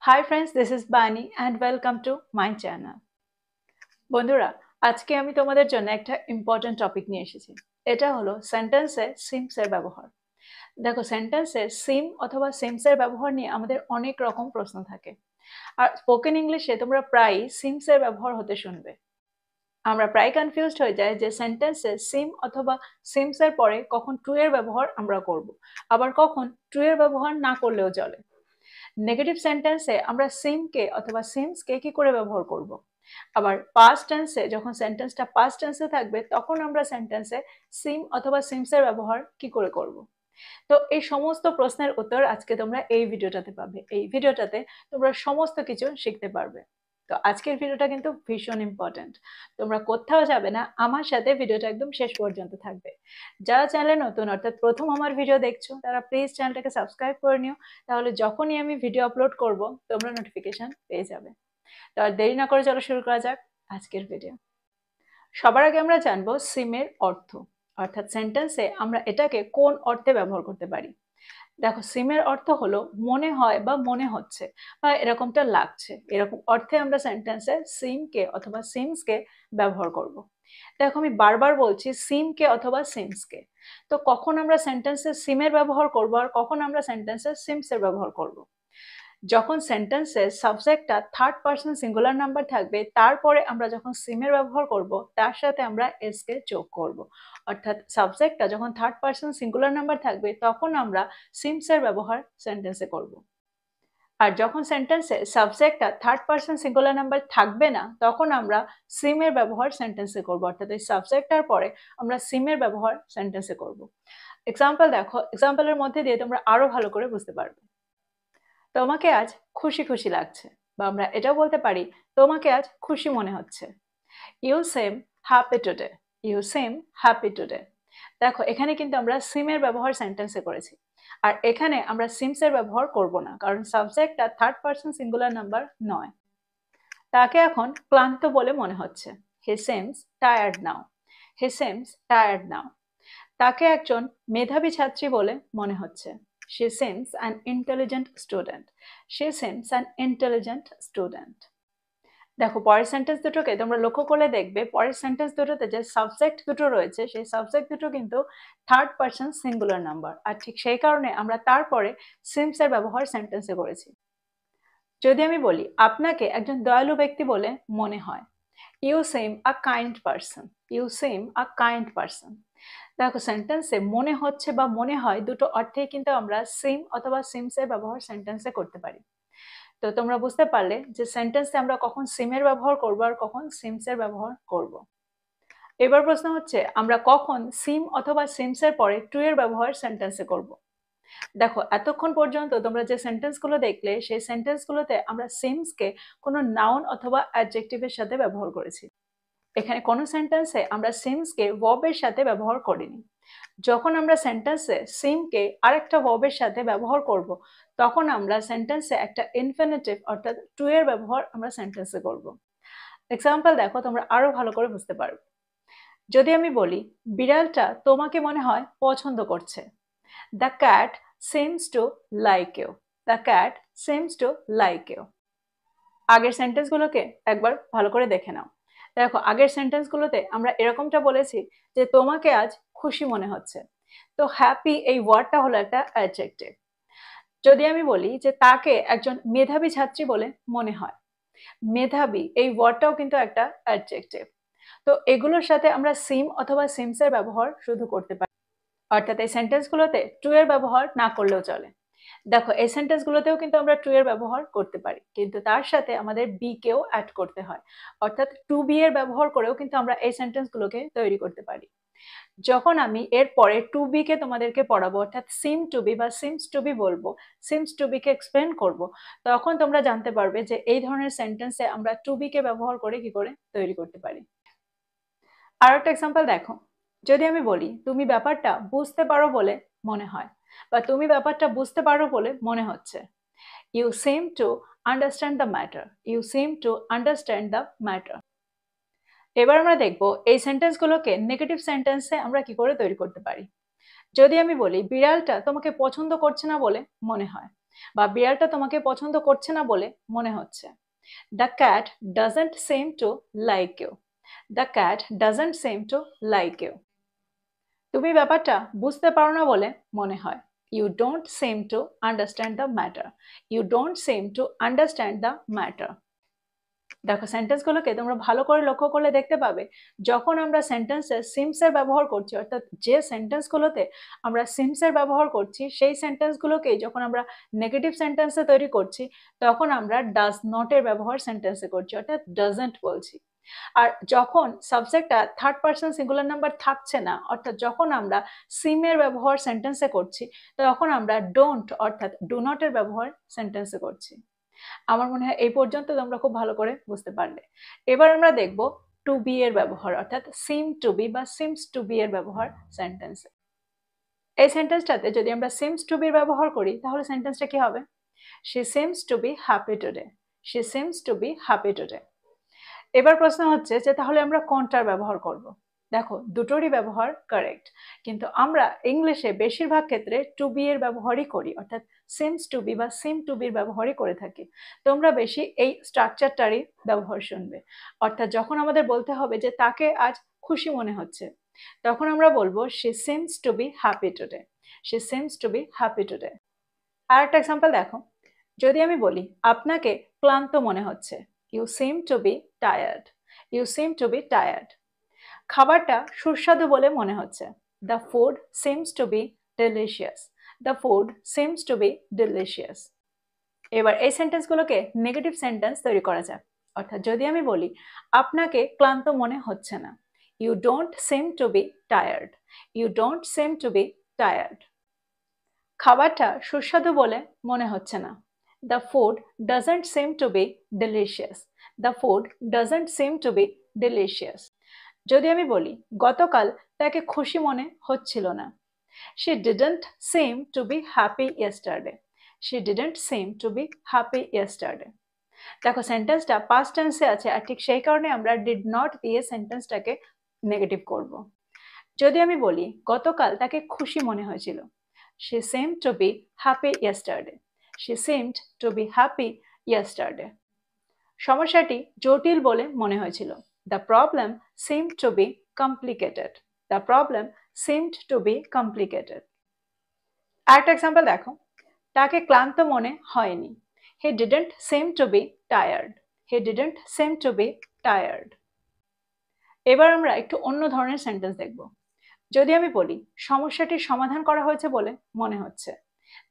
Hi friends, this is Bani and welcome to my channel. বন্ধুরা, আজকে আমি তোমাদের জন্য একটা ইম্পর্টেন্ট টপিক নিয়ে এসেছি। এটা হলো সেন্টেন্সে সিমস এর ব্যবহার। দেখো, সেন্টেন্সে সিম অথবা সিমস এর ব্যবহার নিয়ে আমাদের অনেক রকম প্রশ্ন থাকে। আর স্পোকেন ইংলিশে তোমরা প্রায়ই সিমস এর ব্যবহার হতে শুনবে। আমরা প্রায় কনফিউজড হয়ে যাই যে সেন্টেন্সে সিম অথবা সিমস এর পরে কখন টু এর ব্যবহার আমরা করব, আবার কখন টু এর ব্যবহার না করলেও চলে। নেগেটিভ সেন্টেন্সে আমরা সিমকে অথবা সিমসকে কি করে ব্যবহার করব, আবার পাস্ট টেন্সে যখন সেন্টেন্সটা পাস্ট টেন্সে থাকবে তখন আমরা সেন্টেন্সে সিম অথবা সিমসের ব্যবহার কি করে করব। তো এই সমস্ত প্রশ্নের উত্তর আজকে তোমরা এই ভিডিওটাতে পাবে। এই ভিডিওটাতে তোমরা সমস্ত কিছু শিখতে পারবে। তো আজকের ভিডিওটা কিন্তু ভীষণ ইম্পর্টেন্ট। তোমরা কোথাও যাবে না, আমার সাথে ভিডিওটা একদম শেষ পর্যন্ত থাকবে। যারা চ্যানেলে নতুন, অর্থাৎ প্রথম আমার ভিডিও দেখছো, তারা প্লিজ চ্যানেলটাকে সাবস্ক্রাইব করে নিও। তাহলে যখনই আমি ভিডিও আপলোড করব তোমরা নোটিফিকেশন পেয়ে যাবে। তো আর দেরি না করে চলো শুরু করা যাক আজকের ভিডিও। সবার আগে আমরা জানবো সিমের অর্থ, অর্থাৎ সেন্টেন্সে আমরা এটাকে কোন অর্থে ব্যবহার করতে পারি। দেখো, সিমের অর্থ হলো মনে হয় বা মনে হচ্ছে বা এরকমটা লাগছে, এরকম অর্থে আমরা সেন্টেন্সে সিমকে অথবা সিমসকে ব্যবহার করব। দেখো, আমি বারবার বলছি সিমকে অথবা সিমসকে। তো কখন আমরা সেন্টেন্সে সিমের ব্যবহার করব আর কখন আমরা সেন্টেন্সে সিমসের ব্যবহার করব? যখন সেন্টেন্সে সাবজেক্টটা থার্ড পারসন সিঙ্গুলার নাম্বার থাকবে, তারপরে আমরা যখন সিমের ব্যবহার করব তার সাথে আমরা এস কে যোগ করব। অর্থাৎ সাবজেক্টটা যখন থার্ড পারসন সিঙ্গুলার নাম্বার থাকবে তখন আমরা সিমসের ব্যবহার সেন্টেন্সে করব। আর যখন সেন্টেন্সে সাবজেক্টটা থার্ড পারসন সিঙ্গুলার নাম্বার থাকবে না তখন আমরা সিমের ব্যবহার সেন্টেন্সে করব। অর্থাৎ এই সাবজেক্টটার পরে আমরা সিমের ব্যবহার সেন্টেন্সে করব। এক্সাম্পল দেখো, এক্সাম্পলের মধ্যে দিয়ে তোমরা আরো ভালো করে বুঝতে পারবে। তোমাকে আজ খুশি খুশি লাগছে, বা আমরা এটাও বলতে পারি তোমাকে আজ খুশি মনে হচ্ছে। You seem happy today. You seem happy today. দেখো, এখানে কিন্তু আমরা সিমের ব্যবহার সেন্টেন্সে করেছি, আর এখানে আমরা সিমসের ব্যবহার করব না, কারণ সাবজেক্টটা থার্ড পারসন সিঙ্গুলার নাম্বার নয়। তাকে এখন ক্লান্ত বলে মনে হচ্ছে। হি সেমস টায়ার্ড নাও। হি সেমস টায়ার্ড নাও। তাকে একজন মেধাবী ছাত্রী বলে মনে হচ্ছে। She seems an intelligent student. She seems an intelligent student. দেখো, পরের সেন্টেন্স দুটোকে তোমরা লক্ষ্য করলে দেখবে পরের সেন্টেন্স দুটোতে যে সাবজেক্ট দুটো রয়েছে সেই সাবজেক্ট দুটো কিন্তু থার্ড পারসন সিঙ্গুলার নাম্বার, আর ঠিক সেই কারণে আমরা তারপরে সিমস এর ব্যবহার সেন্টেন্সে করেছি। যদি আমি বলি আপনাকে একজন দয়ালু ব্যক্তি বলে মনে হয়, you seem a kind person. You seem a kind person. দেখো, সেন্টেন্সে মনে হচ্ছে বা মনে হয় দুটো অর্থেই কিন্তু আমরা সিম অথবা সিমস এর ব্যবহার সেন্টেন্সে করতে পারি। তো তোমরা বুঝতে পারলে যে সেন্টেন্সে আমরা কখন সিমের ব্যবহার করব আর কখন সিমস এর ব্যবহার করব। এবার প্রশ্ন হচ্ছে আমরা কখন সিম অথবা সিমস এর পরে টু এর ব্যবহার সেন্টেন্সে করব। দেখো, এতক্ষণ পর্যন্ত তোমরা যে সেন্টেন্সগুলো দেখলে সেই সেন্টেন্সগুলোতে আমরা সিমসকে কোনো নাউন অথবা অ্যাডজেক্টিভের সাথে ব্যবহার করেছি। এখানে কোনো সেন্টেন্সে আমরা সিমসকে ভার্বের সাথে ব্যবহার করিনি। যখন আমরা সেন্টেন্সে সিমকে আরেকটা ভার্বের সাথে ব্যবহার করব তখন আমরা সেন্টেন্সে একটা ইনফিনিটিভ অর্থাৎ টু এর ব্যবহার আমরা সেন্টেন্সে করব। এক্সাম্পল দেখো, তোমরা আরো ভালো করে বুঝতে পারবে। যদি আমি বলি বিড়ালটা তোমাকে মনে হয় পছন্দ করছে। The cat seems to like you. The cat seems to like you. আগের সেন্টেন্সগুলোকে একবার ভালো করে দেখে নাও। দেখো, আগের সেন্টেন্সগুলোতে আমরা এরকমটা বলেছি যে তোমাকে আজ খুশি মনে হচ্ছে। তো হ্যাপি এই ওয়ার্ডটা হলো একটা অ্যাডজেক্টিভ। যদি আমি বলি যে তাকে একজন মেধাবী ছাত্রী বলে মনে হয়, মেধাবী এই ওয়ার্ডটাও কিন্তু একটা অ্যাডজেক্টিভ। তো এগুলোর সাথে আমরা সিম অথবা সিমসের ব্যবহার শুধু করতে পারি, অর্থাৎ এই সেন্টেন্সগুলোতে টু এর ব্যবহার না করলেও চলে। দেখো, এই সেন্টেন্সগুলোতেও কিন্তু আমরা টু এর ব্যবহার করতে পারি, কিন্তু তার সাথে আমাদের বি কেও অ্যাড করতে হয়। অর্থাৎ টু বি এর ব্যবহার করেও কিন্তু আমরা এই সেন্টেন্সগুলোকে তৈরি করতে পারি। যখন আমি এর পরে টু বি কে তোমাদেরকে পড়াবো, অর্থাৎ সিম টু বি বা সিমস টু বি বলবো, সিমস টু বি কে এক্সপ্লেন করব, তখন তোমরা জানতে পারবে যে এই ধরনের সেন্টেন্সে আমরা টু বি কে ব্যবহার করে কি করে তৈরি করতে পারি। আর একটা এক্সাম্পল দেখো, যদি আমি বলি তুমি ব্যাপারটা বুঝতে পারো বলে মনে হয়, বা তুমি ব্যাপারটা বুঝতে পারো বলে মনে হচ্ছে। You seem to understand the matter. You seem to understand the matter. এবার আমরা দেখব এই সেন্টেন্সগুলোকে নেগেটিভ সেন্টেন্সে আমরা কি করে তৈরি করতে পারি। যদি আমি বলি বিড়ালটা তোমাকে পছন্দ করছে না বলে মনে হয়, বা বিড়ালটা তোমাকে পছন্দ করছে না বলে মনে হচ্ছে। The cat doesn't seem to like you. The cat doesn't seem to like you. তুমি ব্যাপারটা বুঝতে পারো না বলে মনে হয়। You don't seem to understand the matter. You don't seem to understand the matter. দেখো সেন্টেন্সগুলোকে তোমরা ভালো করে লক্ষ্য করলে দেখতে পাবে যখন আমরা সেন্টেন্সে সিমসের ব্যবহার করছি, অর্থাৎ যে সেন্টেন্সগুলোতে আমরা সিমসের ব্যবহার করছি সেই সেন্টেন্সগুলোকে যখন আমরা নেগেটিভ সেন্টেন্সে তৈরি করছি তখন আমরা ডাজ নটের ব্যবহার সেন্টেন্সে করছি, অর্থাৎ ডাজন্ট বলছি। আর যখন সাবজেক্টটা থার্ড পার্সন সিঙ্গুলার নাম্বার থাকছে না, অর্থাৎ যখন আমরা সিমের ব্যবহার সেন্টেন্সে করছি তখন আমরা ডোন্ট অর্থাৎ ডু নটের ব্যবহার সেন্টেন্সে করছি। আমার মনে হয় এই পর্যন্ত তোমরা খুব ভালো করে বুঝতে পারলে। এবার আমরা দেখব টু বি এর ব্যবহার, অর্থাৎ সিম টু বি বা সিমস টু বি এর ব্যবহার সেন্টেন্সে। এই সেন্টেন্সটাতে যদি আমরা সিমস টু বি এর ব্যবহার করি তাহলে সেন্টেন্সটা কি হবে? She seems to be happy today. She seems to be happy today. এবার প্রশ্ন হচ্ছে যে তাহলে আমরা কোনটার ব্যবহার করব? দেখো দুটোরই ব্যবহার কারেক্ট, কিন্তু আমরা ইংলিশে বেশিরভাগ ক্ষেত্রে টু বি এর ব্যবহারই করি, অর্থাৎ সিমস টু বি বা সিম টু বির ব্যবহারই করে থাকি। তোমরা বেশি এই স্ট্রাকচারটারই ব্যবহার শুনবে। অর্থাৎ যখন আমাদের বলতে হবে যে তাকে আজ খুশি মনে হচ্ছে তখন আমরা বলবো she seems to be happy today. She seems to be happy today. আর একটা এক্সাম্পল দেখো, যদি আমি বলি আপনাকে ক্লান্ত মনে হচ্ছে, you seem to be tired. You seem to be tired. খাবারটা সুস্বাদু বলে মনে হচ্ছে, the food seems to be delicious. The food seems to be delicious. এবার এই সেন্টেন্সগুলোকে নেগেটিভ সেন্টেন্স তৈরি করা যায়। অর্থাৎ যদি আমি বলি আপনাকে ক্লান্ত মনে হচ্ছে না, you don't seem to be tired. You don't seem to be tired. খাবারটা সুস্বাদু বলে মনে হচ্ছে না, the food doesn't seem to be delicious. The food doesn't seem to be delicious. যদি আমি বলি গতকাল তাকে খুশি মনে হচ্ছিল না, she didn't seem to be happy yesterday. She didn't seem to be happy yesterday. দেখো সেন্টেন্সটা পাস্ট টেন্সে আছে আর ঠিক সেই কারণে আমরা ডিড নট দিয়ে সেন্টেন্সটাকে নেগেটিভ করব। যদি আমি বলি গতকাল তাকে খুশি মনে হয়েছিল, she seemed to be happy yesterday. She seemed to be happy yesterday. সমস্যাটি জটিল বলে মনে হয়েছিল, the problem seemed to be complicated. The problem seemed to be complicated. আরেকটা এক্সাম্পল দেখো, তাকে ক্লান্ত মনে হয়নি, he didn't seem to be tired. He didn't seem to be tired. এবার আমরা একটু অন্য ধরনের সেন্টেন্স দেখব। যদি আমি বলি সমস্যাটির সমাধান করা হয়েছে বলে মনে হচ্ছে,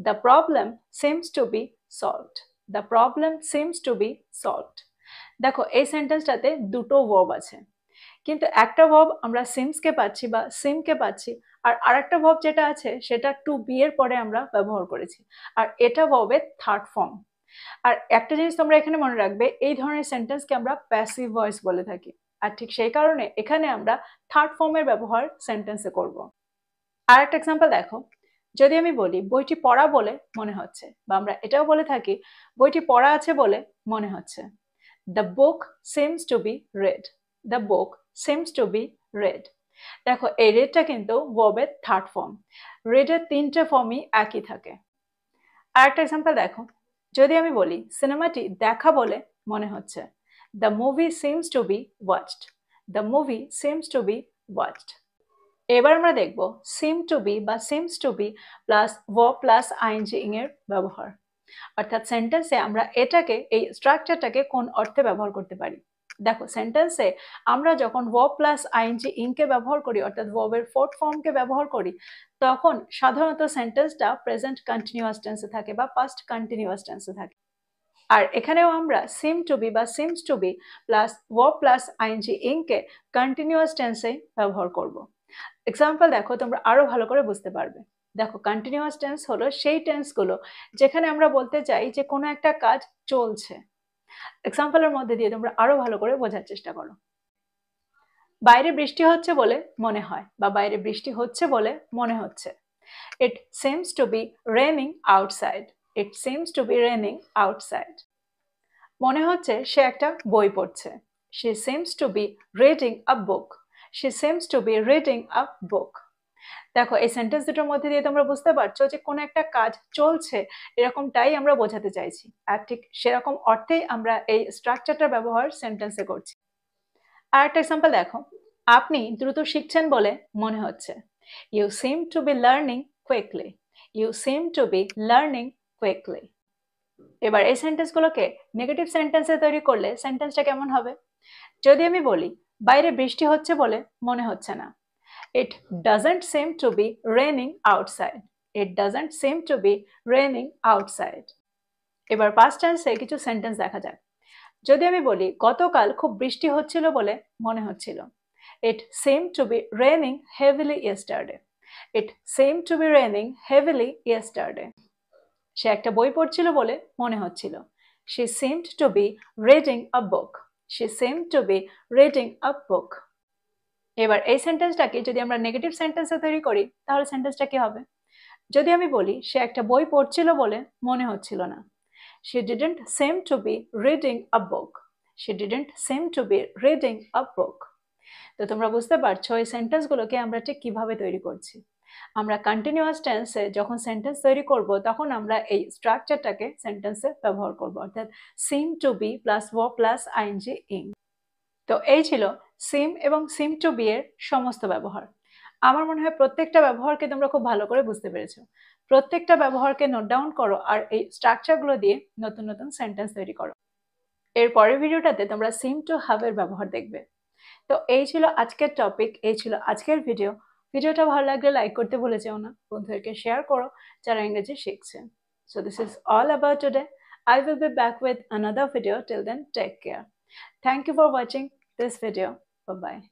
the problem seems to be solved. The problem seems to be solved. দেখো এই সেন্টেন্সটাতে দুটো ভার্ব আছে, কিন্তু একটা ভার্ব আমরা সিমসকে পাচ্ছি বা সিমকে পাচ্ছি, আর আরেকটা ভার্ব যেটা আছে সেটা টু বি এর পরে আমরা ব্যবহার করেছি, আর এটা ভার্বের থার্ড ফর্ম। আর একটা জিনিস তোমরা এখানে মনে রাখবে, এই ধরনের সেন্টেন্সকে আমরা প্যাসিভ ভয়েস বলে থাকি, আর ঠিক সেই কারণে এখানে আমরা থার্ড ফর্মের ব্যবহার সেন্টেন্সে করব। আর একটা এক্সাম্পল দেখো, যদি আমি বলি বইটি পড়া বলে মনে হচ্ছে, বা আমরা এটাও বলে থাকি বইটি পড়া আছে বলে মনে হচ্ছে, the book seems to be red. The book seems to be red. দেখো এই রেডটা কিন্তু ভার্বের থার্ড ফর্ম, রেডের তিনটে ফর্মই একই থাকে। আর একটা এক্সাম্পল দেখো, যদি আমি বলি সিনেমাটি দেখা বলে মনে হচ্ছে, the movie seems to be watched. The movie seems to be watched. এবার আমরা দেখব সিম টু বি বা seems to be plus verb plus ING এর ব্যবহার, অর্থাৎ সেন্টেন্সে আমরা এটাকে এই স্ট্রাকচারটাকে কোন অর্থে ব্যবহার করতে পারি। দেখো সেন্টেন্সে আমরা যখন ভার্ব প্লাস আইএনজি কে ব্যবহার করি, অর্থাৎ ভার্বের ফোর্থ ফর্মকে ব্যবহার করি, তখন সাধারণত সেন্টেন্সটা প্রেজেন্ট কন্টিনিউয়াস টেন্সে থাকে বা পাস্ট কন্টিনিউয়াস টেন্সে থাকে। আর এখানেও আমরা সিম টু বি বা seems to be plus verb plus ING কে কন্টিনিউয়াস টেন্সে ব্যবহার করব। এক্সাম্পল দেখো তোমরা আরো ভালো করে বুঝতে পারবে। দেখো কন্টিনিউয়াস টেন্স হলো সেই টেন্সগুলো যেখানে আমরা বলতে চাই যে কোনো একটা কাজ চলছে। এক্সাম্পলের মধ্যে দিয়ে তোমরা আরো ভালো করে বোঝার চেষ্টা করো। বাইরে বৃষ্টি হচ্ছে বলে মনে হয়, বা বাইরে বৃষ্টি হচ্ছে বলে মনে হচ্ছে, it seems to be raining outside. It seems to be raining outside. মনে হচ্ছে সে একটা বই পড়ছে, she seems to be reading a book. She seems to be reading a book. দেখো এই সেন্টেন্স দুটোর মধ্যে দিয়ে তোমরা বুঝতে পারছো যে কোনো একটা কাজ চলছে এরকমটাই আমরা বোঝাতে চাইছি, আর ঠিক সেরকম অর্থেই আমরা এই স্ট্রাকচারটার ব্যবহার সেন্টেন্সে করছি। আর একটা এক্সাম্পল দেখো, আপনি দ্রুত শিখছেন বলে মনে হচ্ছে। You seem to be learning quickly. You seem to be learning quickly. এবার এই সেন্টেন্সগুলোকে নেগেটিভ সেন্টেন্সে তৈরি করলে সেন্টেন্সটা কেমন হবে? যদি আমি বলি বাইরে বৃষ্টি হচ্ছে বলে মনে হচ্ছে না, It doesn't seem to be raining outside. It doesn't seem to be raining outside. এবার past tense কিছু সেন্টেন্স দেখা যাক। যদি আমি বলি গতকাল খুব বৃষ্টি হচ্ছিল বলে মনে হচ্ছিল, It seemed to be raining heavily yesterday. It seemed to be raining heavily yesterday. সে একটা বই পড়ছিল বলে মনে হচ্ছিল, She seemed to be reading a book. She seemed to be reading a book. এবার এই সেন্টেন্সটাকে যদি আমরা নেগেটিভ সেন্টেন্সে তৈরি করি তাহলে সেন্টেন্সটা কি হবে? যদি আমি বলি সে একটা বই পড়ছিল বলে মনে হচ্ছিল না, She didn't seem to be reading a book. She didn't seem to be reading a book. তো তোমরা বুঝতে পারছো এই সেন্টেন্সগুলোকে আমরা ঠিক কিভাবে তৈরি করছি। আমরা কন্টিনিউয়াস টেন্সে যখন সেন্টেন্স তৈরি করব তখন আমরা এই স্ট্রাকচারটাকে সেন্টেন্সে ব্যবহার করব, অর্থাৎ seem to be plus verb plus ING ing. তো এই ছিল সিম এবং সিম টু বি এর সমস্ত ব্যবহার। আমার মনে হয় প্রত্যেকটা ব্যবহারকে তোমরা খুব ভালো করে বুঝতে পেরেছো। প্রত্যেকটা ব্যবহারকে নোট ডাউন করো আর এই স্ট্রাকচারগুলো দিয়ে নতুন নতুন সেন্টেন্স তৈরি করো। এর পরের ভিডিওটাতে তোমরা সিম টু হ্যাভ এর ব্যবহার দেখবে। তো এই ছিল আজকের টপিক, এই ছিল আজকের ভিডিও। ভিডিওটা ভালো লাগলে লাইক করতে ভুলে যেও না, বন্ধুদেরকে শেয়ার করো যারা ইংরেজি শিখছে। So this is all about today. I will be back with another video. Till then, take care. Thank you for watching this video. Bye-bye.